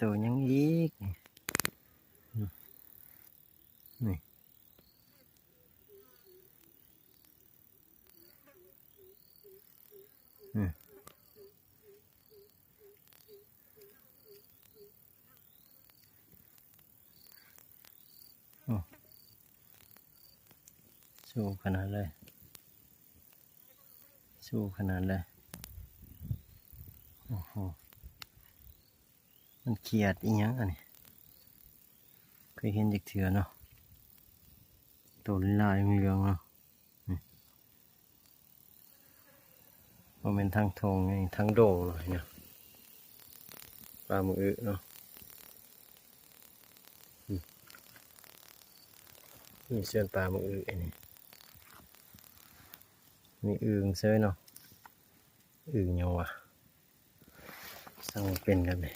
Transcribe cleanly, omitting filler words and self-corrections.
ตัวยังอีกนี่สู้ขนาดเลยสู้ขนาดเลยโอ้โหมันเขียดอีหยังอันนี้เคยเห็นจากเถื่อเนาะตัวลายเหลืองเนาะมันเป็นทางทงไงทางโด่งหน่อยเนาะปลาหมึกเนาะนี่เสื้อปลาหมึกอันนี้มีอึ่งเสื้อเนาะอึ่งยังวะสั่งเป็นกันเลย